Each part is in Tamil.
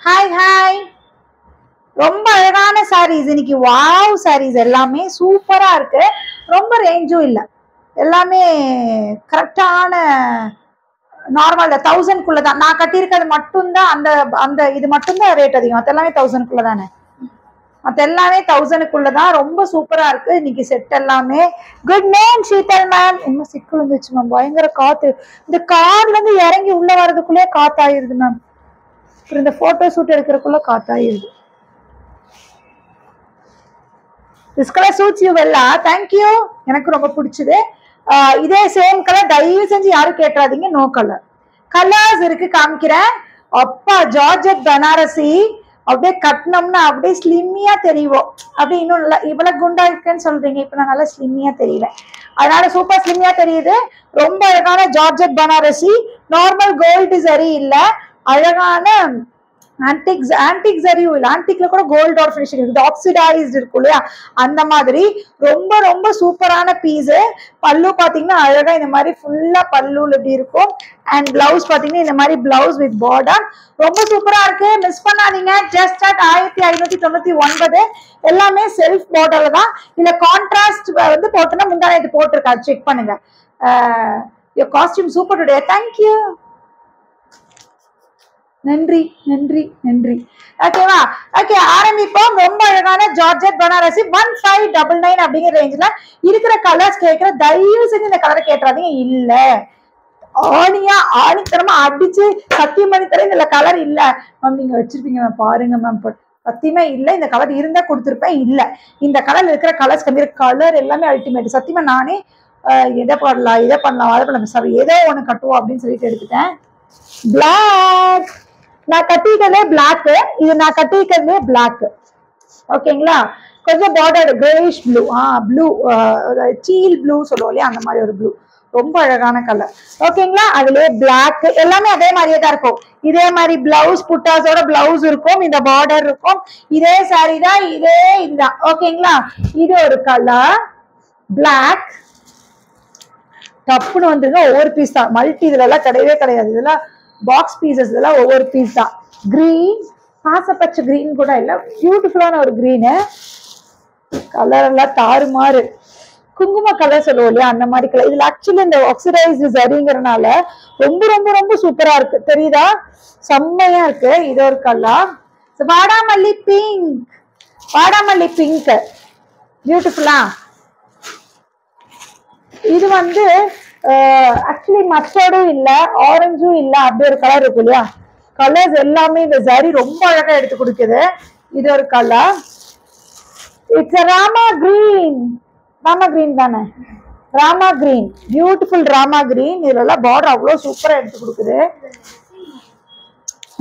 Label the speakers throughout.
Speaker 1: Hi hi. ரொம்ப அழகான சாரீஸ் இன்னைக்கு. வாவ் சாரீஸ் எல்லாமே சூப்பரா இருக்கு. ரொம்ப ரேஞ்சும் இல்லை, எல்லாமே கரெக்டான நார்மல் 1000 தான். நான் கட்டியிருக்கிறது மட்டும்தான் அந்த அந்த இது மட்டும்தான் ரேட் அதிகம். மற்ற எல்லாமே 1000 தானே. மற்ற எல்லாமே 1000 தான். ரொம்ப சூப்பரா இருக்கு இன்னைக்கு செட் எல்லாமே. Good name Sheetal ma'am. இன்னும் சிக்கல் இருந்துச்சு மேம், பயங்கர காத்து. இந்த கார்ல இருந்து இறங்கி உள்ள வர்றதுக்குள்ளே காத்தாயிருது மேம். இந்த போட்டோ ஷூட் எடுக்கிறதுக்குள்ள காத்தாயிருது. This color suits you well. Thank you. எனக்கு ரொம்ப பிடிச்சது. இதே சேம் கலர் தயவு செஞ்சு யாரும் கேட்றாதீங்க. நோ கலர் கலர்ஸ் இருக்கு, காமிக்கிறேன். அப்பா ஜார்ஜெட் பனாரசி அப்படியே கட்டினோம்னா அப்படியே ஸ்லிம்மியா தெரியும். அப்படியே இன்னும் நல்லா இவ்வளவு குண்டா இருக்குன்னு சொல்றீங்க, இப்ப நான் நல்லா ஸ்லிம்மியா தெரியல, அதனால சூப்பர் ஸ்லிம்மியா தெரியுது. ரொம்ப அழகான ஜார்ஜெட் பனாரசி. நார்மல் கோல்டு சரி இல்ல, அழகான ஆன்டிக் சரியும் இல்லை. ஆன்டிக்ல கூட கோல்டு ஆர் ஃபினிஷிங் இருக்குது, ஆக்சிடைஸ்ட் இருக்கும் இல்லையா, அந்த மாதிரி ரொம்ப ரொம்ப சூப்பரான பீஸ். பல்லு பாத்தீங்கன்னா அழகா இந்த மாதிரி ஃபுல்லா பல்லுல இப்படி இருக்கும். அண்ட் பிளவுஸ் பாத்தீங்கன்னா இந்த மாதிரி பிளவுஸ் வித் பார்டர். ரொம்ப சூப்பரா இருக்கு, மிஸ் பண்ணாதீங்க. Just at 1599. எல்லாமே செல்ஃப் பார்டர்ல தான். இல்ல கான்ட்ராஸ்ட் வந்து போட்டுன்னா முந்தானத்து போட்டிருக்கா, செக் பண்ணுங்க. Costume super today. தேங்க்யூ. நன்றி நன்றி நன்றி. ஓகேவா? ஓகே, ஆரம்பிப்போம். ரொம்ப அழகான ஜார்ஜெட் பனாரசி 1599 அப்படிங்கிற ரேஞ்சில் இருக்கிற கலர்ஸ் கேட்கிற தயவு செஞ்சு இந்த கலரை கேட்டுறாதீங்க. இல்ல ஆணித்தனமா அடிச்சு சத்தியம் பண்ணி தரேன் இந்த கலர் இல்ல மேம், நீங்க வச்சிருப்பீங்க மேம், பாருங்க மேம், சத்தியமா இல்ல. இந்த கலர் இருந்தா கொடுத்துருப்பேன். இல்ல, இந்த கலர்ல இருக்கிற கலர்ஸ் கம்மி. கலர் எல்லாமே அல்டிமேட். சத்தியமா நானே எதை போடலாம் இதை பண்ணலாம் அதை பண்ணலாம் சார், ஏதோ ஒண்ணு கட்டுவோம் அப்படின்னு சொல்லிட்டு எடுத்துட்டேன். பிளாக் நான் கட்டிக்கிறதுலே பிளாக், இது நான் கட்டிக்கிறதுலே பிளாக். ஓகேங்களா? கொஞ்சம் border Grace blue, blue seal blue சொல்லுவோம் இல்லையா, அந்த மாதிரி ஒரு ப்ளூ. ரொம்ப அழகான கலர். ஓகேங்களா? அதுலயே பிளாக் எல்லாமே அதே மாதிரியே தான் இருக்கும். இதே மாதிரி பிளவுஸ் புட்டாஸோட பிளவுஸ் இருக்கும், இந்த பார்டர் இருக்கும். இதே சாரி தான், இதே இதுதான். ஓகேங்களா? இது ஒரு கலர் பிளாக். டப்புன்னு வந்துருங்க. ஒவ்வொரு பீஸ் தான், மல்டி இதுல எல்லாம் கிடையவே கிடையாது. இதெல்லாம் பாக்ஸ் பீசஸ், இதெல்லாம் ஒவ்வொரு பீஸ் தான். கிரீன், பாசப்பச்சை கிரீன் கூட இல்ல, பியூட்டிஃபுல்லான ஒரு கிரீனு. கலர் எல்லாம் தாறுமாறு, குங்கும கலர் சொல்லுவோம் இல்லையா, அந்த மாதிரி கலர். இதுல ஆக்சுவலி இந்த ஆக்சிடைஸ்டு சரிங்கிறதுனால ரொம்ப ரொம்ப ரொம்ப சூப்பரா இருக்கு. தெரியுதா? செம்மையா இருக்கு. இது ஒரு கலர் வாடாமல்லி பிங்க். வாடாமல்லி பிங்க் பியூட்டிஃபுல்லா. இது வந்து ஆக்சுவலி மஸ்டர்டும் இல்ல, ஆரஞ்சும் இல்ல, அப்படி ஒரு கலர் இருக்கு இல்லையா. கலர்ஸ் எல்லாமே இந்த சாரி ரொம்ப அழகா எடுத்து கொடுக்குது. இது ஒரு colour. It's Rama green. Rama green தானே? Rama green, beautiful Rama green. இதுல எல்லாம் பார்டர் அவ்வளவு சூப்பரா எடுத்து கொடுக்குது.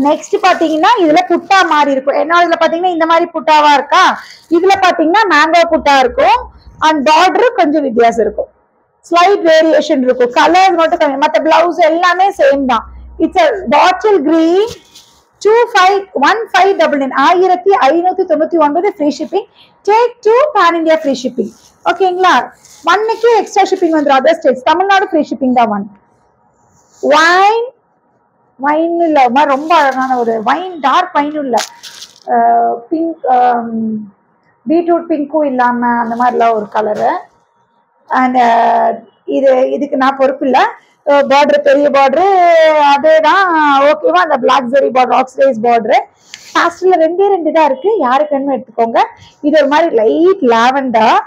Speaker 1: நெக்ஸ்ட் பாத்தீங்கன்னா இதுல புட்டா மாதிரி இருக்கும். ஏன்னா இதுல பாத்தீங்கன்னா இந்த மாதிரி புட்டாவா இருக்கா, இதுல பாத்தீங்கன்னா மேங்கோ புட்டா இருக்கும். அண்ட் பார்டர் கொஞ்சம் வித்தியாசம் இருக்கும், ஸ்லைட் வேரியேஷன் இருக்கும். கலர்ஸ் மட்டும் கம்மி, மற்ற பிளவுஸ் எல்லாமே சேம் தான். It's a bottle green. 1599 1599 free shipping. Take 2 pan India free shipping. ஓகேங்களா? ஒன்னுக்கு எக்ஸ்ட்ரா ஷிப்பிங் வந்துடும் other states. Tamil Nadu free shipping தான். வைன் வைன் இல்ல, ரொம்ப அழகான ஒரு வைன், டார்க் வைனும் இல்ல, பிங்க் பீட்ரூட் பிங்க்கும் இல்லாம அந்த மாதிரிலாம் ஒரு கலரு. அண்ட் இதுக்கு நான் பொறுப்பு இல்லை. பார்டர் பெரிய பார்டரு அதேதான். ஓகேவா? அந்த பிளாக் ஜெரி பார்டர், ஆக்சிடைஸ் பார்டரு. பாஸ்டர்ல ரெண்டு தான் இருக்கு, யாருக்கு வேணுமோ எடுத்துக்கோங்க. இது ஒரு மாதிரி லைட் லாவெண்டர்.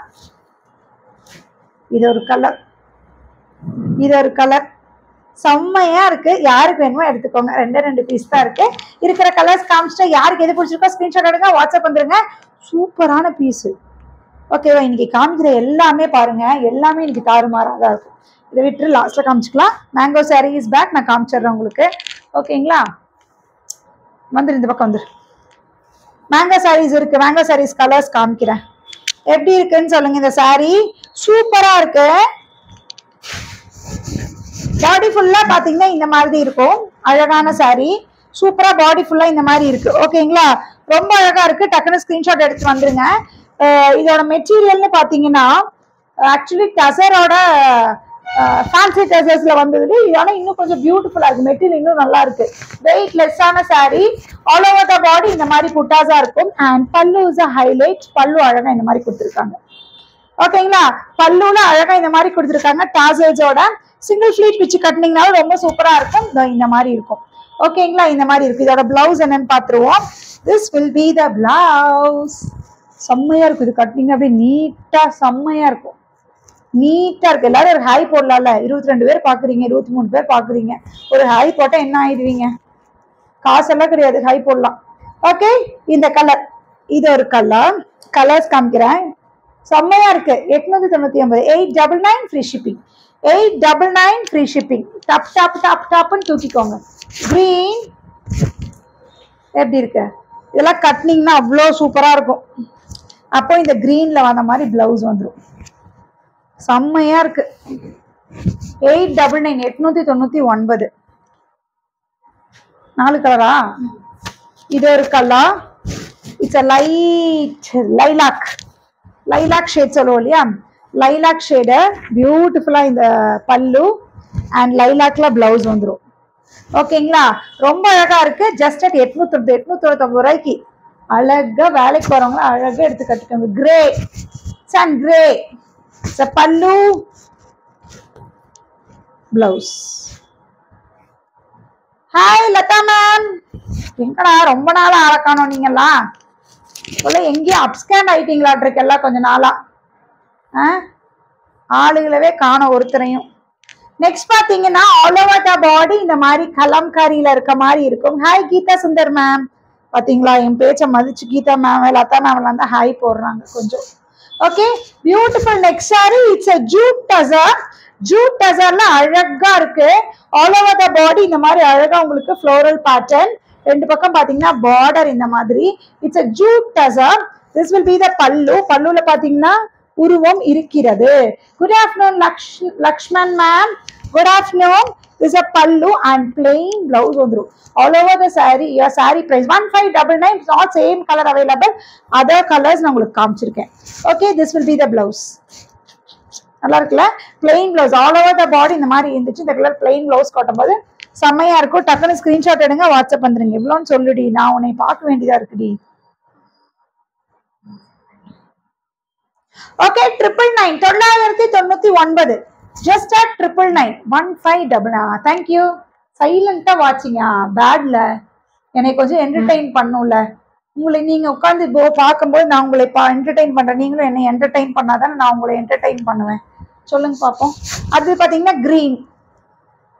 Speaker 1: இது ஒரு கலர், இது ஒரு கலர் செம்மையா இருக்கு. யாருக்கு வேணுமோ எடுத்துக்கோங்க. ரெண்டு பீஸ் தான் இருக்கு. இருக்கிற கலர்ஸ் காமிச்சிட்டா யாருக்கு எது பிடிச்சிருக்கோ ஸ்கிரீன்ஷாட் எடுங்க, வாட்ஸ்அப் வந்துருங்க. சூப்பரான பீஸு. ஓகேவா? இன்னைக்கு காமிக்கிற எல்லாமே பாருங்க, எல்லாமே இன்னைக்கு தாறுமாறா தான் இருக்கும். இதை விட்டு லாஸ்ட்ல காமிச்சுக்கலாம். Mango sari is back. நான் காமிச்சிடுறேன் உங்களுக்கு. ஓகேங்களா? வந்துரு, இந்த பக்கம் வந்துரு. மேங்கோ சாரீஸ் இருக்கு. மேங்கோ சாரீஸ் கலர்ஸ் காமிக்கிறேன். எப்படி இருக்குன்னு சொல்லுங்க. இந்த சாரி சூப்பரா இருக்கு. பாடி ஃபுல்லா பாத்தீங்கன்னா இந்த மாதிரி இருக்கும். அழகான சாரி, சூப்பரா பாடி ஃபுல்லா இந்த மாதிரி இருக்கு. ஓகேங்களா? ரொம்ப அழகா இருக்கு. டக்குனு ஸ்கிரீன்ஷாட் எடுத்து வந்துருங்க. இதோட மெட்டீரியல்னு பாத்தீங்கன்னா ஆக்சுவலி டசரோட ஃபேன்சி ட்ரெஸ்ஸஸ்ல வந்தது. ஆனா இன்னும் கொஞ்சம் பியூட்டிஃபுல்லா இருக்கு, மெட்டீரியல் இன்னும் நல்லா இருக்கு. வெயிட் லெஸ்ஸான sari, all over the body இந்த மாதிரி புட்டாஸா இருக்கும். அண்ட் பல்லு இஸ் அ ஹைலைட், பல்லு அழகா இந்த மாதிரி கொடுத்துருக்காங்க. ஓகேங்களா, பல்லுல அழகா இந்த மாதிரி கொடுத்துருக்காங்க. டாசல்ஸோட சிங்கிள் ஃபிளீட் வச்சு கட்டினீங்கனாலும் ரொம்ப சூப்பரா இருக்கும். இந்த மாதிரி இருக்கும். ஓகேங்களா, இந்த மாதிரி இருக்கு. இதோட பிளவுஸ் என்னன்னு பாத்துருவோம். This will be the blouse. செம்மையா இருக்கும், இது கட்டினீங்க அப்படியே நீட்டா செம்மையா இருக்கும், நீட்டா இருக்கு. எல்லாரும் ஒரு ஹை போடலாம்ல, 22 பேர் பாக்குறீங்க, 23 பேர் பாக்குறீங்க, ஒரு ஹை போட்டா என்ன ஆயிடுவீங்க? காசெல்லாம் கிடையாது, ஹை போடலாம். ஓகே, இந்த கலர், இது ஒரு கலர். கலர்ஸ் காமிக்கிறேன், செம்மையா இருக்கு. 899, 899 ஃப்ரீ ஷிப்பிங், 899 ஃப்ரீ ஷிப்பிங். டப் டப் டப் டப்னு தூக்கிக்கோங்க. கிரீன் எப்படி இருக்கு? இதெல்லாம் கட்டினீங்கன்னா அவ்வளோ சூப்பரா இருக்கும். அப்போ இந்த கிரீன்ல வந்த மாதிரி பிளவுஸ் வந்துடும், செம்மையா இருக்கு. 899, 899. 4 கலரா? இது ஒரு colour. It's a light lilac, lilac shade சொல்லுவோம் இல்லையா, லைலாக் ஷேடு. பியூட்டிஃபுல்லா இந்த பல்லு அண்ட் லைலாக்ல பிளவுஸ் வந்துடும். ஓகேங்களா, ரொம்ப அழகா இருக்கு. ஜஸ்ட் அட் 899 ரூபாய்க்கு அழகா வேலைக்கு வரவங்க அழகா எடுத்து கட்டுக்கோங்க. கிரே சன் கிரே பல்லு, பிளவுஸ். ஹாய் லதா மேம், எங்கடா ரொம்ப நாளா ஆள காணோம் நீங்கெல்லாம்? எங்கேயும் அப்ஸ்கேண்ட் ஆயிட்டீங்களாட்டு எல்லாம் கொஞ்ச நாளா. ஆளுகளவே காணோம் ஒருத்தரையும். நெக்ஸ்ட் பாத்தீங்கன்னா ஆல் ஓவர் த பாடி இந்த மாதிரி கலம்காரியில இருக்க மாதிரி இருக்கும். ஹாய் கீதா சுந்தர் மேம், பாத்தீங்களா என் பேச்ச மதிச்சு கீதா மேம் லதா மேம் வந்து ஹாய் போடுறாங்க கொஞ்சம். Okay, beautiful next sari. It's a jute tussar. ஜூட் டசர்ல அழகா இருக்கு. ஆல் ஓவர் த பாடி இந்த மாதிரி அழகா உங்களுக்கு ஃப்ளோரல் பேட்டர்ன். ரெண்டு பக்கம் பாத்தீங்கன்னா பார்டர் இந்த மாதிரி. It's a jute tussar. This will be the pallu. பல்லுல பாத்தீங்கன்னா உருவம் இருக்கிறது. Good afternoon Lakshman ma'am, good afternoon. This is a pallu and plain blouse வந்துரும். All over the saree, your saree price 1599. It's not same color available, other colors நான் உங்களுக்கு காமிச்சிருக்கேன். Okay, this will be the blouse. நல்லா இருக்குல்ல, plain blouse all over the body இந்த மாதிரி இருந்துச்சு. இந்த கலர் plain blouse காட்டும்போது செம்மையா இருக்கும். டக்குன்னு ஸ்கிரீன்ஷாட் எடுங்க, வாட்ஸ்அப் வந்துருங்க. எவ்வளோன்னு சொல்லுடி, நான் உன்னை பார்க்க வேண்டியதா இருக்குடி. Okay, 999. Just at 999, 1599. Thank you. சைலண்டா வாட்சிங்க, பேட்ல என்னை கொஞ்சம் என்டர்டெயின் பண்ணும்ல. உங்களை நீங்க உட்காந்து பார்க்கும்போது நான் உங்களை என்டர்டெயின் பண்றேன், நீங்களும் என்னை என்டர்டெயின் பண்ணாதானே நான் உங்களை என்டர்டெயின் பண்ணுவேன். சொல்லுங்க பார்ப்போம். அது பாத்தீங்கன்னா கிரீன்,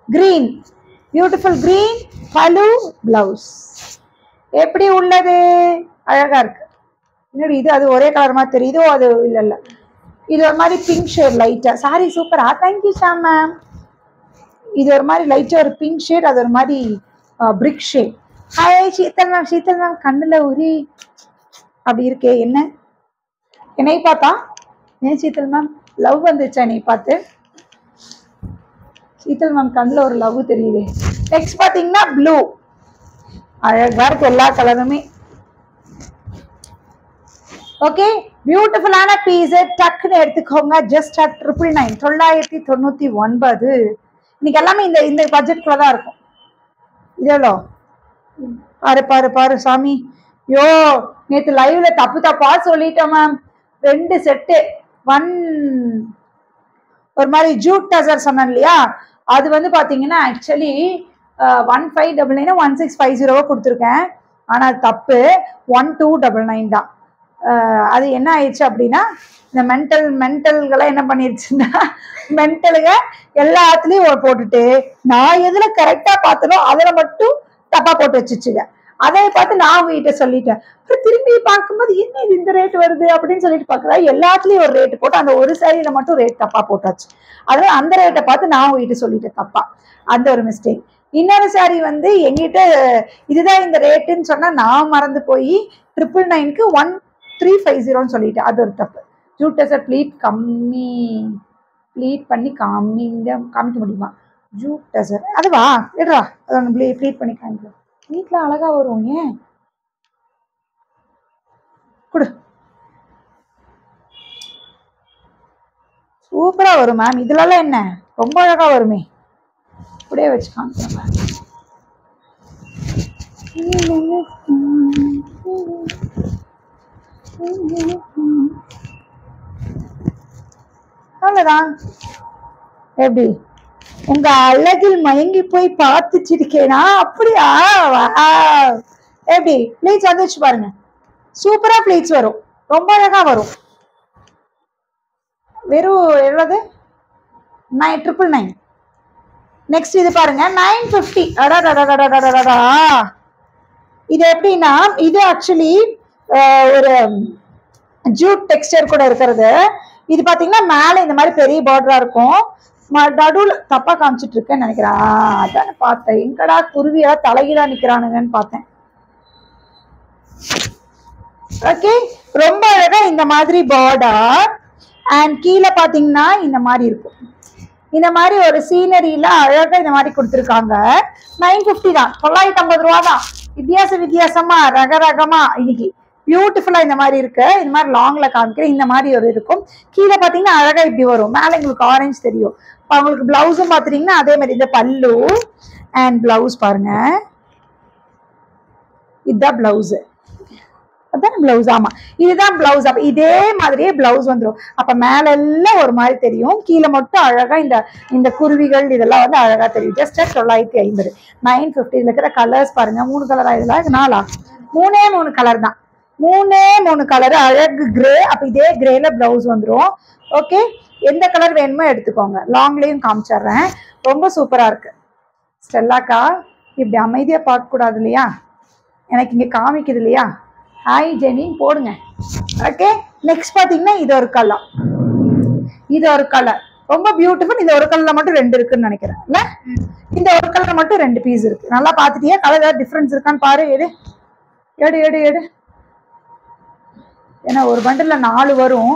Speaker 1: கிரீன் பியூட்டிஃபுல் கிரீன் பல்லு, பிளவுஸ் எப்படி உள்ளது? அழகா இருக்கு. இன்னொரு இது அது ஒரே கலர் மாதிரி தெரியுதோ? அது இல்ல, இது ஒரு மாதிரி பிங்க் ஷேட் லைட்டா. சாரி சூப்பரா, தேங்க்யூ ஷாம் மேம். இது ஒரு மாதிரி லைட்டா ஒரு பிங்க் ஷேட், அது ஒரு மாதிரி brick shade. Hi Sheetal ma'am. Sheetal ma'am கண்ணுல உரி அப்படி இருக்கே, என்ன என்னை பார்த்தா? ஏன் சீத்தல் மேம் லவ் வந்துச்சா என்னை பார்த்து? சீத்தல் மேம் கண்ணுல ஒரு லவ் தெரியுது. நெக்ஸ்ட் பாத்தீங்கன்னா ப்ளூ, அழகா இருக்கு எல்லா கலருமே. ஓகே, பியூட்டிஃபுல்லான பீஸ், டக்குன்னு எடுத்துக்கோங்க. Just at 999. இன்னைக்கு எல்லாமே இந்த இந்த பட்ஜெட்குள்ள தான் இருக்கும். இது எவ்வளோ? பாரு பாரு பாரு சாமி. யோ, நேற்று லைவ்ல தப்பா சொல்லிட்டோம் மேம். 2 செட்டு, 1 ஒரு மாதிரி ஜூட் டசர் சொன்னேன் இல்லையா, அது வந்து பாத்தீங்கன்னா ஆக்சுவலி 1599 1650 கொடுத்துருக்கேன். ஆனா அது தப்பு, 1299 தான். அது என்ன ஆயிடுச்சு அப்படின்னா, இந்த மென்டல்களை என்ன பண்ணிருச்சுன்னா, மென்டலுங்க எல்லாத்துலயும் போட்டுட்டு நான் எதுல கரெக்டா பார்த்தனோ அதுல மட்டும் தப்பா போட்டு வச்சுச்சுங்க. அதை பார்த்து நான் உங்ககிட்ட சொல்லிட்டேன். அப்புறம் திரும்பி பார்க்கும்போது என்ன இது இந்த ரேட் வருது அப்படின்னு சொல்லிட்டு பாக்குறா, எல்லாத்துலயும் ஒரு ரேட் போட்டு அந்த ஒரு சாரியில மட்டும் ரேட் தப்பா போட்டாச்சு. அதனால அந்த ரேட்டை பார்த்து நான் உங்ககிட்ட சொல்லிட்டேன் தப்பா, அந்த ஒரு மிஸ்டேக். இன்னொரு சாரி வந்து எங்கிட்ட இதுதான் இந்த ரேட்டுன்னு சொன்னா நான் மறந்து போய் 999க்கு 1350 சொல்லிட்டேன், அது ஒரு தப்பு. ஜூட் டசர் ப்ளீட் கம்மி, ப்ளீட் பண்ணி காமிக்க முடியுமா? ஜூட் டசர் அதுவா, எடுறா அதை ப்ளீட் பண்ணி காமிக்கலாம். வீட்டில் அழகா வரும். ஏன் கொடு. சூப்பரா வரும் மேம். இதுலலாம் என்ன ரொம்ப அழகா வருமே. அப்படியே வச்சு காமிக்கிறேன். அவ்வளவுதான். எப்படி உங்க அழகில் மயங்கி போய் பார்த்துச்சிருக்கேனா? அப்படியா? எப்படி ப்ளீட்ஸ் வந்துச்சு பாருங்க. சூப்பரா ப்ளீட்ஸ் வரும், ரொம்ப அழகா வரும். வெறும் எவ்வளவு? 999. நெக்ஸ்ட் இது பாருங்க 950. அடடடடடடடடா. இது எப்படின்னா இது ஆக்சுவலி ஒரு ஜூட் டெக்ஸ்டர் கூட இருக்கிறது. இது பாத்தீங்கன்னா மேல இந்த மாதிரி பெரிய பார்டரா இருக்கும். நடுவுல தப்பா காமிச்சிட்டு இருக்கேன்னு நினைக்கிறேன். அதான் பார்த்தேன், எங்கடா குருவியா தலைகீழா நிக்கிறானுங்கன்னு பார்த்தேன். ஓகே, ரொம்ப அழகா இந்த மாதிரி பார்டர். அண்ட் கீழே பாத்தீங்கன்னா இந்த மாதிரி இருக்கும். இந்த மாதிரி ஒரு சீனரியில அழகா இந்த மாதிரி கொடுத்துருக்காங்க. 950 தான், 950 ரூபா தான். வித்தியாசமா ரகரகமா இன்னைக்கு பியூட்டிஃபுல்லா இந்த மாதிரி இருக்கு. இந்த மாதிரி லாங்ல காமிக்கிறேன். இந்த மாதிரி ஒரு இருக்கும். கீழே பாத்தீங்கன்னா அழகா இப்படி வரும். மேல உங்களுக்கு ஆரஞ்சு தெரியும். உங்களுக்கு பிளவுஸும் பாத்துட்டீங்கன்னா அதே மாதிரி இந்த பல்லு அண்ட் பிளவுஸ் பாருங்க. இதுதான் பிளவுஸ். அதான் பிளவுஸ். ஆமா, இதுதான் பிளவுஸ். அப்ப இதே மாதிரியே பிளவுஸ் வந்துடும். அப்ப மேல எல்லாம் ஒரு மாதிரி தெரியும், கீழே மட்டும் அழகா இந்த குருவிகள் இதெல்லாம் வந்து அழகா தெரியும். ஜஸ்ட் 950. 950 இருக்கிற கலர்ஸ் பாருங்க. 3 கலரா? இதுல 4. 3 கலர் தான். 3 கலர். அழகு கிரே. அப்ப இதே கிரேல பிளவுஸ் வந்துடும். ஓகே, எந்த கலர் வேணுமோ எடுத்துக்கோங்க. லாங்லயும் காமிச்சிடுறேன். ரொம்ப சூப்பரா இருக்கு. ஸ்டெல்லாக்கா இப்படி அமைதியா பார்க்க கூடாது இல்லையா? எனக்கு இங்க காமிக்குது இல்லையா? ஹாய் ஜெனி போடுங்க. ஓகே, நெக்ஸ்ட் பாத்தீங்கன்னா இது ஒரு கலர். இது ஒரு கலர் ரொம்ப பியூட்டிஃபுல். இந்த ஒரு கலர்ல மட்டும் 2 இருக்குன்னு நினைக்கிறேன். இல்ல, இந்த ஒரு கலர் மட்டும் 2 பீஸ் இருக்கு. நல்லா பாத்துட்டியா? கலர் ஏதாவது டிஃபரன்ஸ் இருக்கான்னு பாரு. எடு எடு எடு எடு. ஏன்னா ஒரு பண்டில்ல 4 வரும்.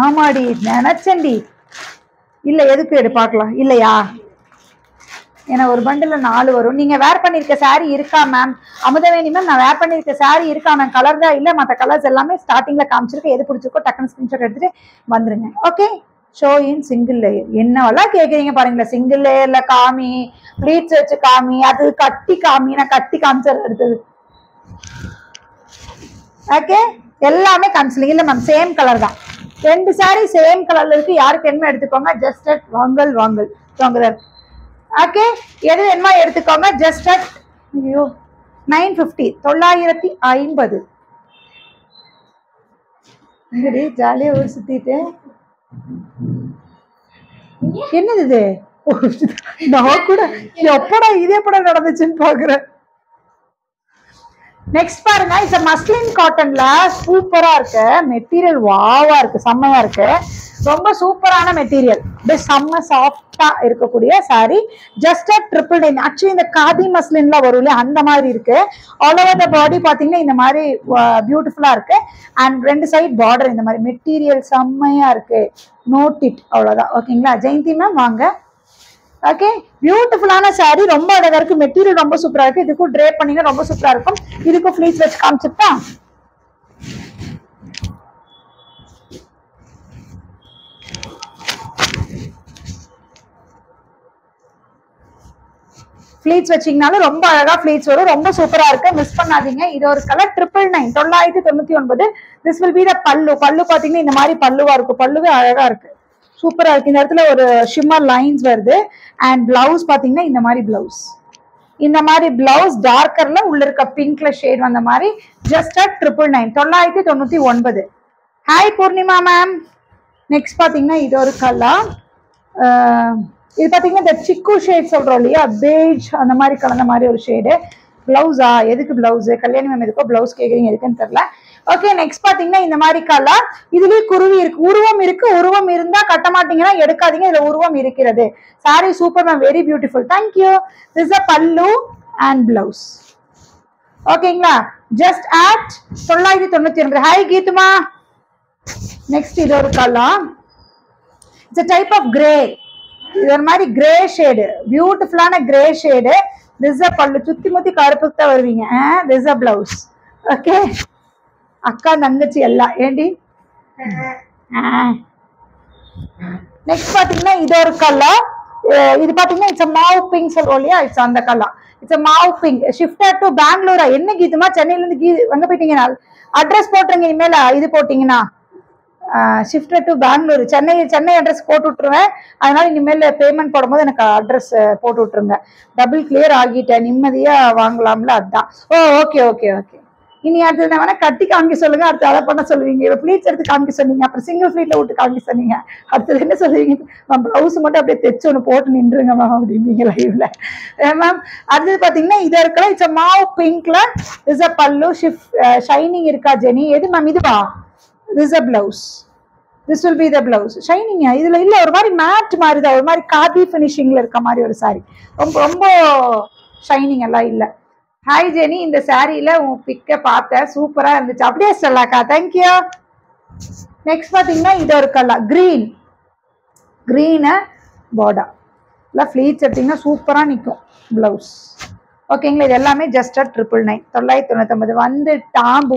Speaker 1: ஆமாடி, நினைச்சேன்டி. இல்ல, எதுக்கு எடு பார்க்கலாம். இல்லையா? ஏன்னா ஒரு பண்டில்ல 4 வரும். நீங்க வேர் பண்ணிருக்க சாரி இருக்கா மேம்? அமுதவேணி மேம், நான் வேர் பண்ணிருக்க சாரி இருக்கா மேம்? கலர் தான் இல்ல, மற்ற கலர்ஸ் எல்லாமே ஸ்டார்டிங்ல காமிச்சிருக்கு. எது பிடிச்சிருக்கோ டக்குன்னு ஸ்கிரீன்ஷாட் எடுத்துட்டு வந்துருங்க. ஓகே, ஷோ இன் சிங்கிள் லேயர். என்னவெல்லாம் கேக்குறீங்க பாருங்களேன். சிங்கிள் லேயர்ல காமி, ப்ளீட்ஸ் வச்சு காமி, அது கட்டி காமி. நான் கட்டி காமிச்சது எடுத்தது. ஓகே, எல்லாமே காமிச்சிலிங்க. இல்ல மேம், சேம் கலர் தான். 2 சாரி சேம் கலர்ல இருக்கு. யாருக்கு என்ன எடுத்துக்கோங்க. ஜஸ்ட் வாங்கல் வாங்கல் வாங்குறாரு. ஓகே, எது வேணுமா எடுத்துக்கோங்க. ஜஸ்ட் 950. 950. ஜாலியா ஊர் சுத்திட்டு. என்னது இது? நான் கூட எப்படா இதே படம் நடந்துச்சுன்னு பாக்குறேன். நெக்ஸ்ட் பாருங்க, இந்த மஸ்லின் காட்டன்ல சூப்பரா இருக்கு. மெட்டீரியல் வாவா இருக்கு, செம்மையா இருக்கு. ரொம்ப சூப்பரான மெட்டீரியல். செம்ம சாஃப்டா இருக்கக்கூடிய சாரி. ஜஸ்ட் 999. ஆக்சுவலி இந்த காதி மஸ்லின்ல வரும் இல்லையா, அந்த மாதிரி இருக்கு. ஆல் ஓவர் த பாடி பாத்தீங்கன்னா இந்த மாதிரி பியூட்டிஃபுல்லா இருக்கு. அண்ட் 2 சைட் பார்டர் இந்த மாதிரி. மெட்டீரியல் செம்மையா இருக்கு. Note it. அவ்வளவுதான். ஓகேங்களா? ஜெயந்தி மேம் வாங்க. ஓகே, பியூட்டிஃபுல்லான சாரி. ரொம்ப அழகா இருக்கு. மெட்டீரியல் ரொம்ப சூப்பரா இருக்கு. இதுக்கும் ட்ரேப் பண்ணீங்க ரொம்ப சூப்பரா இருக்கும். இதுக்கும் ஃபிளீட்ஸ் வச்சு காமிச்சிட்டா. ஃபிளீட்ஸ் வச்சீங்கனாலும் ரொம்ப அழகா ஃபிளீட்ஸ் வரும். ரொம்ப சூப்பரா இருக்கு. மிஸ் பண்ணாதீங்க. இது ஒரு colour 999. 999. This will be the பல்லு. பல்லு பாத்தீங்கன்னா இந்த மாதிரி பல்லுவா இருக்கும். பல்லுவே அழகா இருக்கு, சூப்பரா இருக்கு. இந்த இடத்துல ஒரு ஷிம்மர் லைன்ஸ் வருது. அண்ட் பிளவுஸ் பாத்தீங்கன்னா இந்த மாதிரி பிளவுஸ். இந்த மாதிரி பிளவுஸ் டார்க்கர்ல உள்ள இருக்க பிங்க்ல ஷேட் வந்த மாதிரி. Just 999. 999. Hi Purnima ma'am. Next பாத்தீங்கன்னா இது ஒரு கலர். இது பாத்தீங்கன்னா இந்த சிக்கு ஷேட் சொல்றோம் இல்லையா, பேஜ் அந்த மாதிரி கலந்த மாதிரி ஒரு ஷேடு. பிளவுஸா? எதுக்கு பிளவுஸ்? கல்யாணி மேம் எதுக்கோ பிளவுஸ் கேக்குறீங்க, எதுக்குன்னு தெரியல. ஓகே, நெக்ஸ்ட் பாத்தீங்கன்னா இந்த மாதிரி கலர். இதுலயே குருவி இருக்கு, உருவம் இருக்கு. உருவம் இருந்தா கட்ட மாட்டீங்கன்னா எடுக்காதீங்க. இதுல உருவம் இருக்கிறது. Sorry super ma'am, very beautiful. Thank you. This is பல்லு அண்ட் பிளவுஸ். ஓகேங்களா? Just at 999. ஹாய் கீதுமா. நெக்ஸ்ட் இது ஒரு colour. It's a type of grey. இது ஒரு மாதிரி கிரே ஷேடு, பியூட்டிஃபுல்லான கிரே ஷேடு. திஸ் இஸ் பல்லு. சுத்தி முத்தி கருப்புக்கு தான் வருவீங்க. This is blouse. ஓகே, அக்கா தங்கச்சி எல்லாம். ஏண்டி நெக்ஸ்ட் பாத்தீங்கன்னா இது ஒரு கலர். இது பாத்தீங்கன்னா இட்ஸ் மாவு பிங்க் சொல்றோம் இல்லையா, இட்ஸ் அந்த colour. It's mauve pink. Shifted to பெங்களூரா? என்ன கீதுமா, சென்னையில இருந்து எங்க போயிட்டீங்கன்னா அட்ரஸ் போட்டுருங்க. இனிமேல இது போட்டீங்கன்னா shifted to Bangalore, Chennai address போட்டு விட்டுருவேன். அதனால இனிமேல் பேமெண்ட் போடும்போது எனக்கு அட்ரஸ் போட்டு விட்டுருங்க. டபுள் கிளியர் ஆகிட்டேன், நிம்மதியா வாங்கலாம்ல, அதுதான். ஓ ஓகே ஓகே ஓகே. இனி அடுத்தது நான் வேணா கட்டி காமிக்க சொல்லுங்க, அடுத்து அதை பண்ண சொல்லுவீங்க. ப்ளீட்ஸ் எடுத்து காமிக்க சொன்னீங்க, அப்புறம் சிங்கிள் ஃபிளீட்ல விட்டு காமிக்க சொன்னீங்க. அடுத்தது என்ன சொல்லுவீங்க, மேம் பிளவுஸ் மட்டும் அப்படியே தைச்சு ஒன்று போட்டு நின்றுங்க மேம் அப்படிம்பீங்க லைவ்ல. மேம் அடுத்தது பாத்தீங்கன்னா இது இருக்கலாம், இட்ஸ் மாவு பிங்க்ல. இஸ் அ பல்லு ஷைனிங் இருக்கா ஜெனி? எது மேம் இதுவா? This a blouse. This will be the blouse. Shining இதுல இல்ல, ஒரு மாதிரி மேட் மாதிரி தான், ஒரு மாதிரி காபி பினிஷிங்ல இருக்க மாதிரி ஒரு சாரி. ரொம்ப ரொம்ப ஷைனிங் எல்லாம் இல்ல. ஹாய் ஜெனி, இந்த சாரியில உன் பிக்க பார்த்தேன், சூப்பரா இருந்துச்சு. அப்படியே சொல்லலாக்கா, தேங்க்யூ. நெக்ஸ்ட் பாத்தீங்கன்னா இது ஒரு கலர் கிரீன் பார்டர் இல்ல ஃபிளீட்ஸ் எடுத்தீங்கன்னா சூப்பரா நிற்கும் பிளவுஸ். ஓகேங்களா, இது எல்லாமே ஜஸ்ட் 999 999 வந்துட்டான்.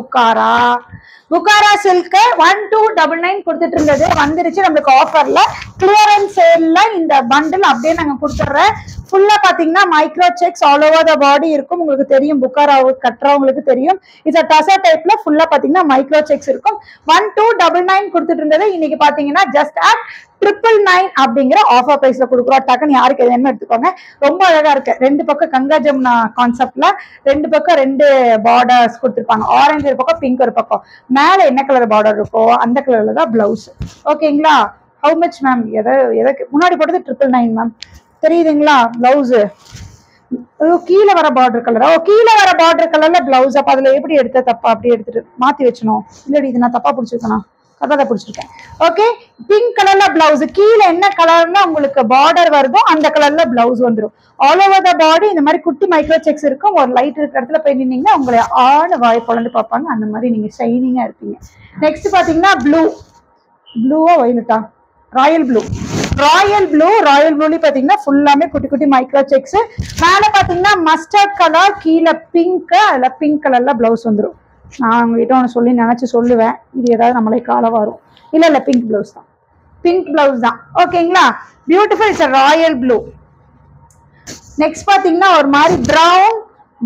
Speaker 1: புக்காரா சில்க் 1299 கொடுத்துட்டு இருந்தது, வந்துருச்சு நம்மளுக்கு ஆஃபர்ல. கிளியரன்ஸ் சேல்ல இந்த பண்டில் அப்படியே நாங்க கொடுத்துட்றேன். ஃபுல்லா பாத்தீங்கன்னா micro checks all over the body இருக்கும். உங்களுக்கு தெரியும், புக்காராவுக்கு கட்டுறவங்களுக்கு தெரியும். இட்ஸ் டசா டைப்ல ஃபுல்லா பாத்தீங்கன்னா மைக்ரோ செக்ஸ் இருக்கும். 1299 கொடுத்துட்டு இருந்தது, இன்னைக்கு பாத்தீங்கன்னா ஜஸ்ட் at 999 அப்படிங்கிற ஆஃபர் பிரைஸ்ல கொடுக்குறோம். டக்குன்னு யாருக்கு எதுன்னு எடுத்துக்கோங்க. ரொம்ப அழகா இருக்கு. ரெண்டு பக்கம் கங்கா ஜமுனா கான்செப்ட்ல ரெண்டு பக்கம் ரெண்டு பார்டர்ஸ் கொடுத்துருப்பாங்க. ஆரஞ்சு ஒரு பக்கம், பிங்க் ஒரு பக்கம். மேல என்ன கலர் பார்டர் இருக்கோ அந்த கலர்ல தான் பிளவுஸ். ஓகேங்களா? How much ma'am? எதற்கு முன்னாடி போட்டது 999 மேம், தெரியுதுங்களா? பிளவுஸ் கீழே வர பார்டர் கலரா? கீழே வர பார்டர் கலர்ல பிளவுஸ். அப்ப அதுல எப்படி எடுத்த தப்பா அப்படி எடுத்துட்டு மாத்தி வச்சணும். இல்லடி இது நான் தப்பா பிடிச்சிருக்கேனா? கரெக்டா பிடிச்சிருக்கேன். ஓகே, பிங்க் கலர்ல பிளவுஸ். கீழே என்ன கலர்ல உங்களுக்கு பார்டர் வருதோ அந்த கலர்ல பிளவுஸ் வந்துடும். ஆல் ஓவர் த பாடி இந்த மாதிரி குட்டி மைக்ரோ செக்ஸ் இருக்கும். ஒரு லைட் இருக்கிற இடத்துல போய் நின்னீங்கன்னா உங்களை ஆன வாய் பொழந்து பார்ப்பாங்க. அந்த மாதிரி நீங்க ஷைனிங்கா இருப்பீங்க. நெக்ஸ்ட் பாத்தீங்கன்னா ப்ளூவா வயலட்டா? ராயல் ப்ளூலி பாத்தீங்கன்னா ஃபுல்லாமே குட்டி குட்டி மைக்ரோ செக்ஸ். மேல பாத்தீங்கன்னா மஸ்டர்ட் கலர், கீழே பிங்க், அதுல பிங்க் கலர்ல பிளவுஸ் வந்துடும். நான் உங்ககிட்ட ஒன்று சொல்லி நினைச்சு சொல்லுவேன், இது ஏதாவது நம்மளே கால வரும். இல்ல பிங்க் பிளவுஸ் தான். ஓகேங்களா? Beautiful. It's Royal blue. Next பாத்தீங்கன்னா ஒரு மாதிரி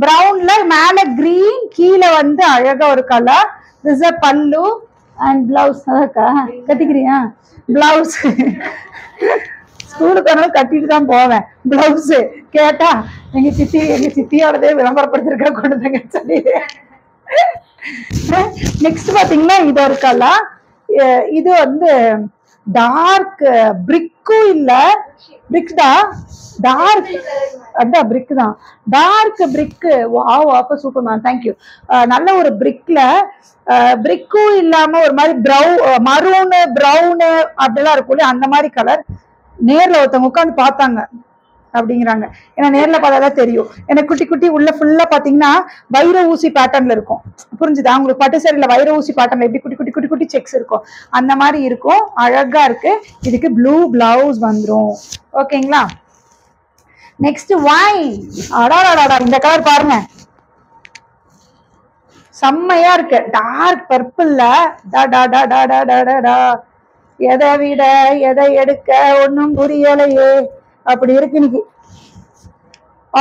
Speaker 1: பிரவுன்ல மேல கிரீன், கீழே வந்து அழகா ஒரு கலர். திஸ் அ பல்லு அண்ட் பிளவுஸ். கட்டிக்கிறியா பிளவுஸ்? ஸ்கூலுக்கு வரணும் கட்டிட்டு தான் போவேன். பிளவுஸ் கேட்டா எங்க சித்தியோடதே விளம்பரப்படுத்திருக்க கொண்டுங்க சொல்லி. நெக்ஸ்ட் பாத்தீங்கன்னா இது ஒரு கலர். இது வந்து டார்க் பிரிக்கும் இல்ல, பிரிக் தான், டார்க் அதான் பிரிக் தான், டார்க் பிரிக். வாவ், அப்ப சூப்பர் மேம், தேங்க்யூ. நல்ல ஒரு பிரிக்ல பிரிக்கும் இல்லாம ஒரு மாதிரி மரூனு ப்ரௌனு அப்படிலாம் இருக்கும்ல, அந்த மாதிரி கலர். நேர்ல ஒருத்தவங்க உட்காந்து பார்த்தாங்க அப்படிங்கிறாங்க. ஏன்னா நேர்ல பார்த்தாதான் தெரியும். எனக்கு குட்டி குட்டி உள்ள ஃபுல்லா பாத்தீங்கன்னா வைர ஊசி பேட்டர்ன்ல இருக்கும். புரிஞ்சுதா உங்களுக்கு? பட்டு சேரியில வைர ஊசி பேட்டர்ன்ல எப்படி குட்டி குட்டி குட்டி குட்டி செக்ஸ் இருக்கும், அந்த மாதிரி இருக்கும். அழகா இருக்கு. இதுக்கு ப்ளூ பிளவுஸ் வந்துரும். ஓகேங்களா? Next wine. அடாடாடா, இந்த கலர் பாருங்க, செம்மையா இருக்கு. டார்க் பர்பிள்ல எதை விட எதை எடுக்க ஒன்னும் புரியலையே அப்படி இருக்கு. இன்னைக்கு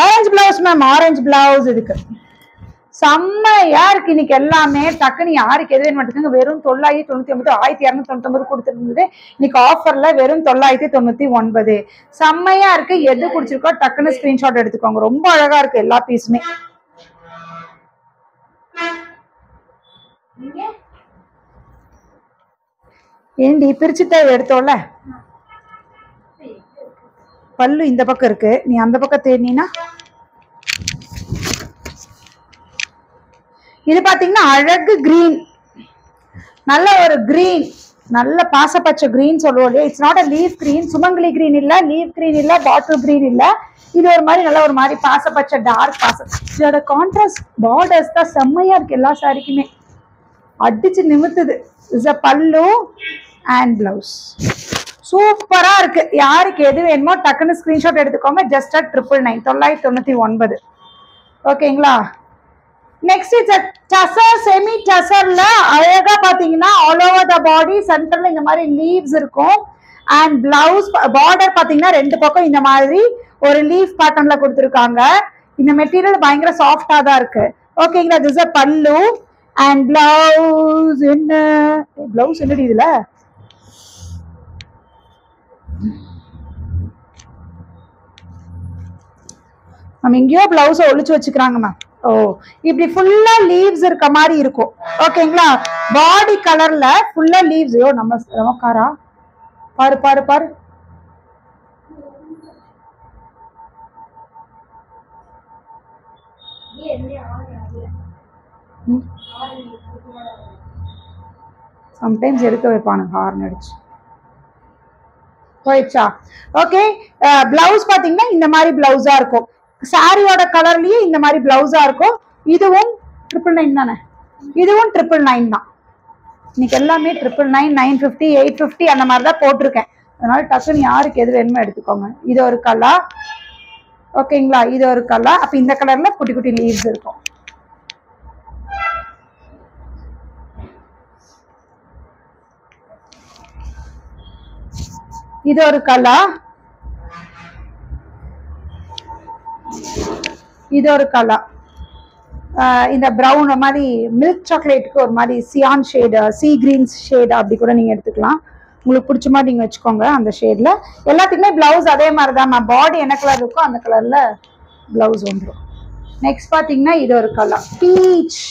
Speaker 1: orange blouse ma'am, orange blouse இதுக்கு செம்மையா இருக்கு. இன்னைக்கு எல்லாமே டக்குன்னு யாருக்கு எது வேணும் மட்டும் வெறும் 999, 1299 கொடுத்துருந்தது. இன்னைக்கு ஆஃபர்ல வெறும் 999. செம்மையா இருக்கு. எது பிடிச்சிருக்கோ டக்குன்னு ஸ்கிரீன்ஷாட் எடுத்துக்கோங்க. ரொம்ப அழகா இருக்கு எல்லா பீஸுமே. ஏண்டி பிரிச்சுட்டா எடுத்தோம்ல, பல்லு இந்த பக்கம் இருக்கு, நீ அந்த பக்கம் தேடினா. இது பாத்தீங்கன்னா அழகு கிரீன், நல்ல ஒரு கிரீன், நல்ல பாசப்பச்சை கிரீன் சொல்லுவோம் இல்லையா. It's not a leaf green, Sumangali green இல்ல, லீஃப் கிரீன் இல்ல, பாட்டில் கிரீன் இல்ல. இது ஒரு மாதிரி நல்ல ஒரு மாதிரி பாசப்பச்சை டார்க் இதோட கான்ட்ராஸ்ட் பார்டர்ஸ் தான் செம்மையா இருக்கு. எல்லா சாரிக்குமே அடிச்சு நிமித்துது. இஸ் அ பல்லு அண்ட் பிளவுஸ். சூப்பரா இருக்கு. யாருக்கு எது வேணுமோ டக்குன்னு ஸ்கிரீன்ஷாட் எடுத்துக்கோங்க. Just at 999 999. ஓகேங்களா? நெக்ஸ்ட் இட்ஸ் டசர் செமி டசர்ல அழகா பாத்தீங்கன்னா ஆல் ஓவர் த பாடி சென்டர்ல இந்த மாதிரி லீவ்ஸ் இருக்கும். அண்ட் பிளவுஸ் பார்டர் பாத்தீங்கன்னா ரெண்டு பக்கம் இந்த மாதிரி ஒரு லீஃப் பேட்டர்ன்ல கொடுத்துருக்காங்க. இந்த மெட்டீரியல் பயங்கர சாஃப்டா தான் இருக்கு. ஓகேங்களா, திஸ் அ பல்லு. அண்ட் பிளவுஸ் என்னடி இதுல நம்ம எங்கேயோ பிளவுஸ ஒளிச்சு வச்சுக்கிறாங்க மேம். ஓ, இப்படி ஃபுல்லா லீவ்ஸ் இருக்க மாதிரி இருக்கும். ஓகேங்களா, பாடி கலர்ல ஃபுல்லா லீவ்ஸ். ஐயோ நம்ம நமக்காரா பாரு பாரு பாரு. சம்டைம்ஸ் எடுக்க வைப்பானுங்க ஹார்ன் அடிச்சு போயிடுச்சா. ஓகே, பிளவுஸ் பாத்தீங்கன்னா இந்த மாதிரி பிளவுஸா இருக்கும். சாரியோட கலர்லயே இந்த மாதிரி பிளவுஸா இருக்கும். இதுவும் 999 தானே, இதுவும் 999 தான். இன்னைக்கு எல்லாமே 999, 950, 850 அந்த மாதிரி தான் போட்டிருக்கேன். அதனால டக்குன்னு யாருக்கு எது வேணுமோ எடுத்துக்கோங்க. இது ஒரு கலர். ஓகேங்களா, இது ஒரு கலர். அப்ப இந்த கலர்ல குட்டி குட்டி லீவ்ஸ் இருக்கும். இது ஒரு கலர். இது ஒரு கலர். இந்த ப்ரௌன் மாதிரி மில்க் சாக்லேட்டுக்கு ஒரு மாதிரி cyan shade, sea green shade அப்படி கூட நீங்க எடுத்துக்கலாம். உங்களுக்கு பிடிச்ச மாதிரி நீங்க வச்சுக்கோங்க. அந்த ஷேட்ல எல்லாத்துக்குமே பிளவுஸ் அதே மாதிரி தான். பாடி என்ன கலர் இருக்கோ அந்த கலர்ல பிளவுஸ் வந்துடும். நெக்ஸ்ட் பாத்தீங்கன்னா இது ஒரு கலர் பீச்.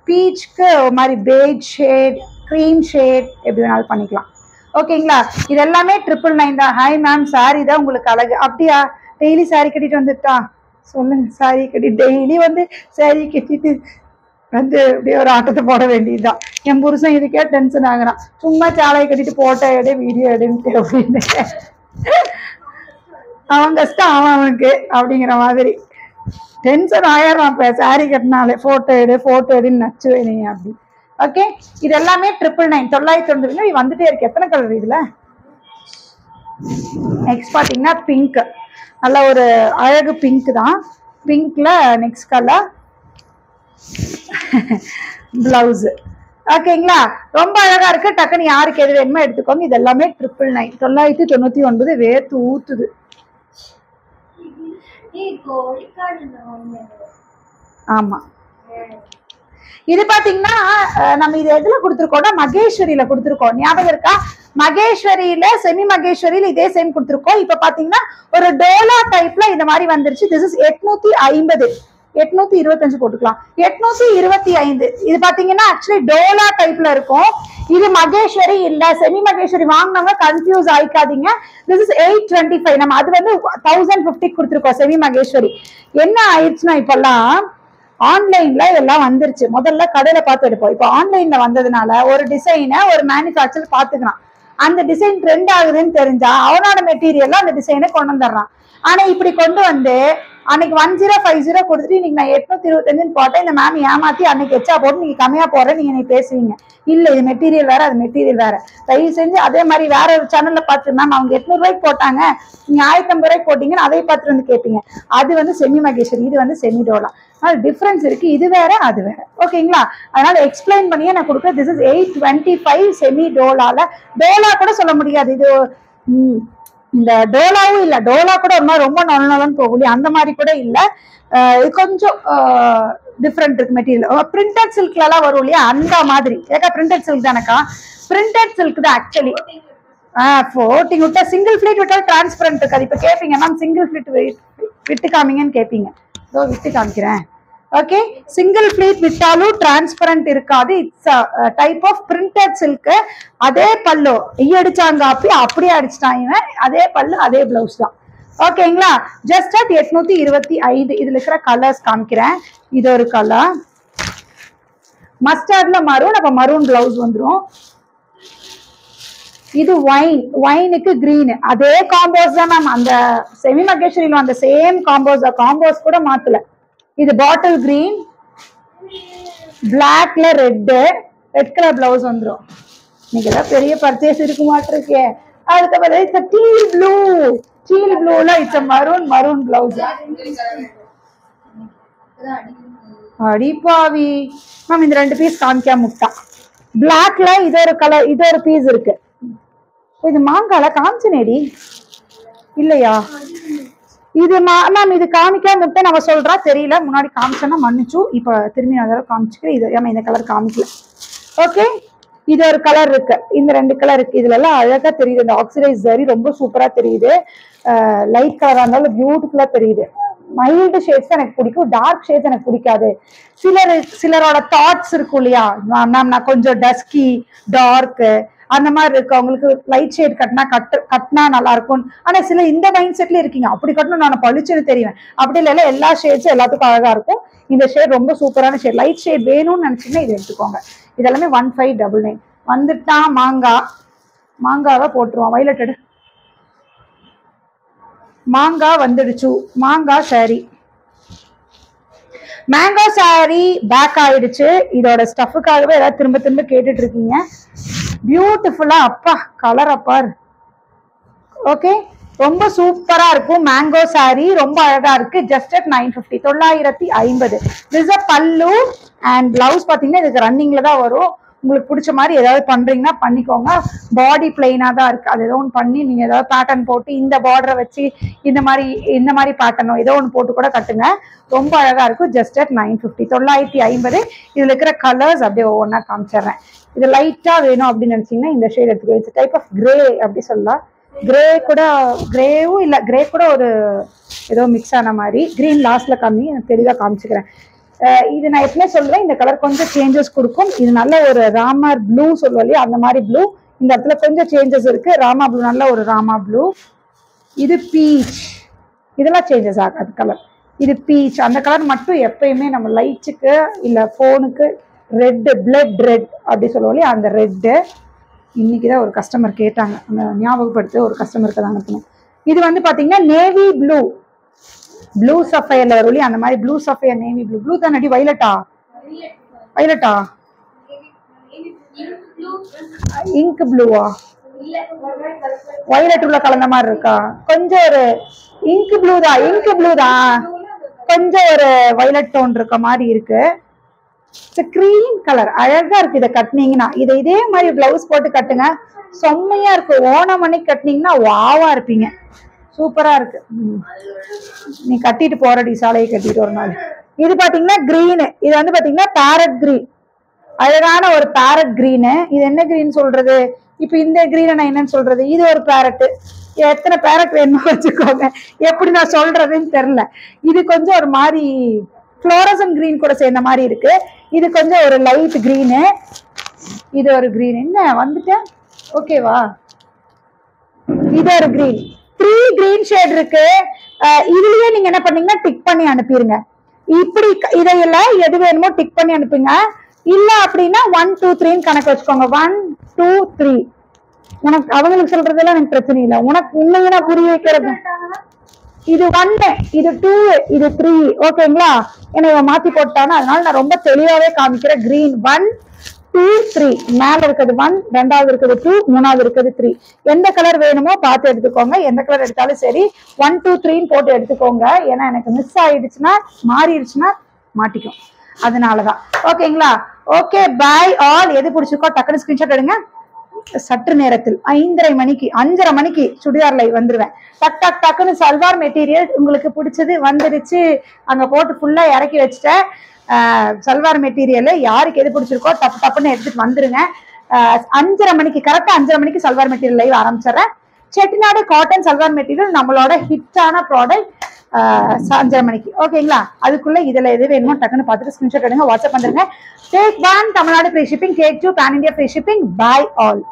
Speaker 1: பீச்சுக்கு ஒரு மாதிரி பேஜ் ஷேட், கிரீம் ஷேட் எப்படி வேணாலும் பண்ணிக்கலாம். ஓகேங்களா, இது எல்லாமே 999 தான். ஹாய் மேம், சாரி தான் உங்களுக்கு அழகு. அப்படியா, டெய்லி சாரி கட்டிட்டு வந்துட்டா சொல்லுங்க. சாரி கட்டி டெய்லி வந்து சாரி கட்டிட்டு வந்து அப்படியே ஒரு ஆட்டத்தை போட வேண்டியதுதான். என் புருஷன் இதுக்கே டென்ஷன் ஆகுறான். சும்மா சாலையை கட்டிட்டு போட்டோ எடு, வீடியோ எடுன்ட்டு அப்படின்னு. அவன் கஷ்டம் அவனுக்கு அப்படிங்கிற மாதிரி டென்ஷன் ஆயிரம். இப்ப சாரி கட்டினாலே போட்டோ எடுன்னு நச்சுவேன் நீ அப்படி. ஓகே, இது எல்லாமே 999, 999 வந்துட்டே இருக்கு. எத்தனை கலர் இதுல? நெக்ஸ்ட் பாத்தீங்கன்னா பிங்க். நல்ல ஒரு அழகு பிங்க் தான். பிங்க்ல நெக்ஸ்ட் கலர் பிளவுஸ். ஓகேங்களா, ரொம்ப அழகா இருக்கு. டக்குன்னு யாருக்கு எது வேணுமோ எடுத்துக்கோங்க. இது எல்லாமே 999, 999 வேர்த்து ஊத்துது. ஆமா, இது பாத்தீங்கன்னா நம்ம இது எதுல கொடுத்துருக்கோம்னா மகேஸ்வரியில கொடுத்துருக்கோம். ஞாபகம் இருக்கா? மகேஸ்வரியில செமி மகேஸ்வரியில இதே சேம் கொடுத்துருக்கோம். இப்ப பாத்தீங்கன்னா ஒரு டோலா டைப்ல இந்த மாதிரி வந்துருச்சு. திஸ் இஸ் 850, 825 போட்டுக்கலாம். 825 இது பாத்தீங்கன்னா ஆக்சுவலி டோலா டைப்ல இருக்கும். இது மகேஸ்வரி இல்ல. செமி மகேஸ்வரி வாங்கினவங்க கன்ஃபியூஸ் ஆயிக்காதீங்க. This is 825. நம்ம அது வந்து 1050 கொடுத்துருக்கோம் செமி மகேஸ்வரி. என்ன ஆயிடுச்சுன்னா இப்பெல்லாம் ஆன்லைன்ல எல்லாம் வந்துருச்சு. முதல்ல கடையில பார்த்து எடுப்போம். இப்போ ஆன்லைன்ல வந்ததுனால ஒரு டிசைனை ஒரு மேனுஃபேக்சர் பாத்துக்கலாம். அந்த டிசைன் ட்ரெண்ட் ஆகுதுன்னு தெரிஞ்சா அவனோட மெட்டீரியல்ல அந்த டிசைனை கொண்டு வந்துடுறான். ஆனா இப்படி கொண்டு வந்து அன்னைக்கு 1050 கொடுத்துட்டு இன்னைக்கு நான் 825 போட்டேன். இந்த மேம் ஏமாத்தி அன்னைக்கு எச்சா போட்டு நீங்க கம்மியா போற நீங்க பேசுவீங்க. இல்ல, இது மெட்டீரியல் வேற, அது மெட்டீரியல் வேற. தயவு செஞ்சு அதே மாதிரி வேற ஒரு சேனல்ல பார்த்து மேம் அவங்க 800 ரூபாய்க்கு போட்டாங்க, நீங்க 1050 ரூபாய்க்கு போட்டீங்கன்னு அதை பார்த்துட்டு வந்து கேட்பீங்க. அது வந்து செமி மகேஸ்வரி, இது வந்து செமி டோலா. அதனால டிஃபரன்ஸ் இருக்கு. இது வேற அது வேற. ஓகேங்களா, அதனால எக்ஸ்பிளைன் பண்ணியே நான் கொடுக்குறேன். திஸ் இஸ் 825 செமி டோலால. டோலா கூட சொல்ல முடியாது. இது இந்த டோலாவும் இல்ல. டோலா கூட ஒரு மாதிரி ரொம்ப நல்லன்னு போகலையே, அந்த மாதிரி கூட இல்ல. கொஞ்சம் டிஃப்ரெண்ட் இருக்கு மெட்டீரியல். பிரிண்டட் சில்க்ல எல்லாம் வரும் இல்லையா, அந்த மாதிரி. ஏக்கா பிரிண்டட் சில்க் தானக்கா? பிரிண்டட் சில்க் தான் ஆக்சுவலி. ஃபோட்டிங் விட்டா சிங்கிள் ஃபிளீட் விட்டாலும் டிரான்ஸ்பரண்ட் இருக்காது. இப்ப கேட்பீங்க மேம் சிங்கிள் ஃபிளீட் விட்டு காமிங்கன்னு கேட்பீங்க. இதோ விட்டு காமிக்கிறேன். ஓகே, சிங்கிள் ஃபிளீட் விட்டாலும் டிரான்ஸ்பரண்ட் இருக்காது. It's type of printed silk. அதே பல்லு அடிச்சாங்க, அப்படியே அடிச்சிட்டான் இவன். அதே பல்லு அதே பிளவுஸ் தான். ஓகேங்களா, ஜஸ்ட் அட் 825. இதுல இருக்கிற கலர்ஸ் காமிக்கிறேன். இது ஒரு கலர் மஸ்டர்ட்ல மரூன். அப்ப மரூன் பிளவுஸ் வந்துடும். இது ஒயின், ஒயினுக்கு கிரீன். அதே காம்போஸ் தான் மேம். அந்த செமி மகேஸ்வரியில அந்த சேம் காம்போஸ் கூட மாத்தல. இது பாட்டில் கிரீன், பிளாக்ல ரெட் கலர் பிளவுஸ் வந்துடும். இன்னைக்கு ஏதாவது பெரிய பர்ச்சேஸ் இருக்க மாட்டிருக்கே. அதுக்கு டீல் ப்ளூல இட்ஸ் மரூன் பிளவுஸ். அடிப்பாவி மேம், இந்த 2 பீஸ் காமிக்காம முட்டா. பிளாக்ல இது ஒரு கலர், இது ஒரு பீஸ் இருக்கு. இது மாங்கால காமிச்சனேடி இல்லையா? இது மேம் இது காமிக்காம முட்டை நம்ம சொல்றா தெரியல. முன்னாடி காமிச்சேன்னா மன்னிச்சு, இப்ப திரும்பி நான் காமிச்சுக்கிறேன். இது ஏமா இந்த கலர் காமிக்கல. ஓகே, இது ஒரு கலர் இருக்கு, இந்த 2 கலர் இருக்கு. இதுல எல்லாம் அழகா தெரியுது. இந்த ஆக்சிடைஸ் ஜரி ரொம்ப சூப்பரா தெரியுது. லைட் கலரா இருந்தாலும் பியூட்டிஃபுல்லா தெரியுது. மைல்டு ஷேட்ஸ் எனக்கு பிடிக்கும், டார்க் ஷேட்ஸ் எனக்கு பிடிக்காது. சிலரோட தாட்ஸ் இருக்கும் இல்லையா மேம், நான் கொஞ்சம் டஸ்கி டார்க் அந்த மாதிரி இருக்கு, அவங்களுக்கு லைட் ஷேட் கட்டினா நல்லா இருக்கும். ஆனா சில இந்த மைண்ட் செட்ல இருக்கீங்க, அப்படி கட்டணும் நான் பளிச்சுன்னு தெரியும். அப்படி இல்லை, எல்லா ஷேட்ஸும் எல்லாத்துக்கும் அழகா இருக்கும். இந்த ஷேட் ரொம்ப சூப்பரான ஷேட். லைட் ஷேட் வேணும்னு நினைச்சீங்கன்னா இது எடுத்துக்கோங்க. இதெல்லாமே 1599 வந்துட்டா. மாங்காவை போட்டுருவோம். வைலட்டடு மாங்காய் வந்துடுச்சு. மாங்காய் சாரி, மேங்கோ சாரி பேக் ஆயிடுச்சு. இதோட ஸ்டஃபுக்காகவே ஏதாவது திரும்ப திரும்ப கேட்டுட்டு இருக்கீங்க. பியூட்டிஃபுல்லா அப்பா கலர் அப்பார். ஓகே, ரொம்ப சூப்பரா இருக்கும். மேங்கோ சாரி ரொம்ப அழகா இருக்கு. Just at 950, 950. திஸ் அ பல்லு அண்ட் பிளவுஸ் பாத்தீங்கன்னா இதுக்கு ரன்னிங்ல தான் வரும். உங்களுக்கு பிடிச்ச மாதிரி ஏதாவது பண்றீங்கன்னா பண்ணிக்கோங்க. பாடி பிளெயினா தான் இருக்கு. அது ஏதோ ஒன்று பண்ணி நீங்க ஏதாவது பேட்டர்ன் போட்டு இந்த பார்டரை வச்சு இந்த மாதிரி பேட்டர்னோ ஏதோ ஒன்று போட்டு கூட கட்டுங்க. ரொம்ப அழகா இருக்கும். Just at 950, 950. இதுல இருக்கிற கலர்ஸ் அப்படியே ஒவ்வொன்றா காமிச்சிடுறேன். இது லைட்டா வேணும் அப்படின்னு நினைச்சீங்கன்னா இந்த ஷேட் எடுத்துக்கோ. இட்ஸ் டைப் ஆஃப் கிரே அப்படி சொல்லலாம். கிரே கூட, கிரேவும் இல்லை, கிரே கூட ஒரு ஏதோ மிக்ஸ் ஆன மாதிரி. கிரீன் லாஸ்ட்ல கம்மி, எனக்கு தெளிவாக காமிச்சுக்கிறேன். இது நான் எப்பவுமே சொல்றேன், இந்த கலர் கொஞ்சம் சேஞ்சஸ் கொடுக்கும். இது நல்ல ஒரு ராமர் ப்ளூ சொல்லுவோம் இல்லையா, அந்த மாதிரி ப்ளூ. இந்த இடத்துல கொஞ்சம் சேஞ்சஸ் இருக்கு. ராமா ப்ளூ, நல்ல ஒரு ராமா ப்ளூ. இது பீச், இதெல்லாம் சேஞ்சஸ் ஆகாது கலர். இது பீச், அந்த கலர் மட்டும் எப்பயுமே நம்ம லைட்டுக்கு இல்லை ஃபோனுக்கு ரெட்டு, பிளட் ரெட் அப்படி சொல்லுவோம் இல்லையா, அந்த ரெட்டு. இன்னைக்குதான் ஒரு கஸ்டமர் கேட்டாங்க, அந்த ஞாபகப்படுத்தி ஒரு கஸ்டமருக்கு தான் அனுப்பணும். இது வந்து பாத்தீங்கன்னா நேவி ப்ளூ, ப்ளூ சஃபயர்ல வரும் அந்த மாதிரி blue sapphire, navy blue. Blue தானடி? வைலட்டா? வைலட்டா? இங்க் ப்ளூவா? வைலட் உள்ள கலந்த மாதிரி இருக்கா? கொஞ்சம் ஒரு இங்க் ப்ளூ தான், இங்க் ப்ளூ தான், கொஞ்சம் ஒரு வைலட் டோன் இருக்க மாதிரி இருக்கு. கிரீம் கலர் அழகா இருக்கு. இதை கட்டினீங்கன்னா இதே மாதிரி பிளவுஸ் போட்டு கட்டுங்க, செம்மையா இருக்கு. ஓணம் அன்னைக்கு கட்டினீங்கன்னா வாவா இருப்பீங்க. சூப்பரா இருக்கு. நீ கட்டிட்டு போறடி, சாலையை கட்டிட்டு ஒரு நாள். இது பாத்தீங்கன்னா கிரீனு. இது வந்து பாத்தீங்கன்னா பேரட் கிரீன், அழகான ஒரு பேரட் கிரீனு. இது என்ன கிரீன் சொல்றது? இப்ப இந்த கிரீனை நான் என்னன்னு சொல்றது? இது ஒரு பேரட். எத்தனை பேரட் வேணுமோ வச்சுக்கோங்க, எப்படி நான் சொல்றதுன்னு தெரியல. இது கொஞ்சம் ஒரு மாதிரி ஃப்ளோரசன் கிரீன் கூட சேர்ந்த மாதிரி இருக்கு. இது கொஞ்சம் ஒரு லைட் கிரீனு, இது ஒரு கிரீன். என்ன வந்துட்டேன், ஓகேவா? இது ஒரு கிரீன். 3 கிரீன் ஷேட் இருக்கு. இதுலயே நீங்க என்ன பண்ணீங்கன்னா டிக் பண்ணி அனுப்பிடுங்க. இப்படி இதையெல்லாம் எது வேணுமோ டிக் பண்ணி அனுப்புங்க. இல்ல அப்படின்னா 1 2 3 கணக்கு வச்சுக்கோங்க. 1 2 3. உனக்கு அவங்களுக்கு சொல்றதெல்லாம் எனக்கு பிரச்சனை இல்லை. உனக்கு உண்மையான புரிய வைக்கிறது. இது 1, இது 2, இது 3. ஓகேங்களா? என்ன மாத்தி போட்டானா, அதனால நான் ரொம்ப தெளிவாவே காமிக்கிறேன். கிரீன் 1 2 3. மேல இருக்கிறது 1, ரெண்டாவது இருக்கிறது 2, மூணாவது இருக்கிறது 3. எந்த கலர் வேணுமோ பார்த்து எடுத்துக்கோங்க. எந்த கலர் எடுத்தாலும் சரி 1 2 3 போட்டு எடுத்துக்கோங்க. ஏன்னா எனக்கு மிஸ் ஆயிடுச்சுன்னா, மாறிடுச்சுன்னா மாட்டிக்கும், அதனாலதான். ஓகேங்களா? Okay, bye all. எது பிடிச்சிருக்கோ டக்குனு ஸ்கிரீன்ஷாட் எடுங்க. சற்று நேரத்தில் 5:30 மணிக்கு சுடிதார் லைவ் வந்துருவேன். டக் டக் டக்குன்னு சல்வார் மெட்டீரியல் உங்களுக்கு பிடிச்சது வந்துடுச்சு. அங்க போட்டு ஃபுல்லா இறக்கி வச்சுட்டேன். சல்வார் மெட்டீரியல் யாருக்கு எது பிடிச்சிருக்கோ டப்புன்னு எடுத்துட்டு வந்துருங்க. 5:30 மணிக்கு, கரெக்டா 5:30 மணிக்கு சல்வார் மெட்டீரியல் லைவ் ஆரம்பிச்சிடுறேன். செட்டிநாடு காட்டன் சல்வார் மெட்டீரியல் நம்மளோட ஹிட்டான ப்ராடக்ட். 5:30 மணிக்கு. ஓகேங்களா? அதுக்குள்ள இதுல எது வேணுமோ டக்குன்னு பார்த்துட்டு ஸ்கிரீன்ஷாட் எடுங்க, வாட்ஸ்அப் வந்துருங்க. Take 1 Tamil Nadu free shipping, Take 2 pan India free shipping. Bye all.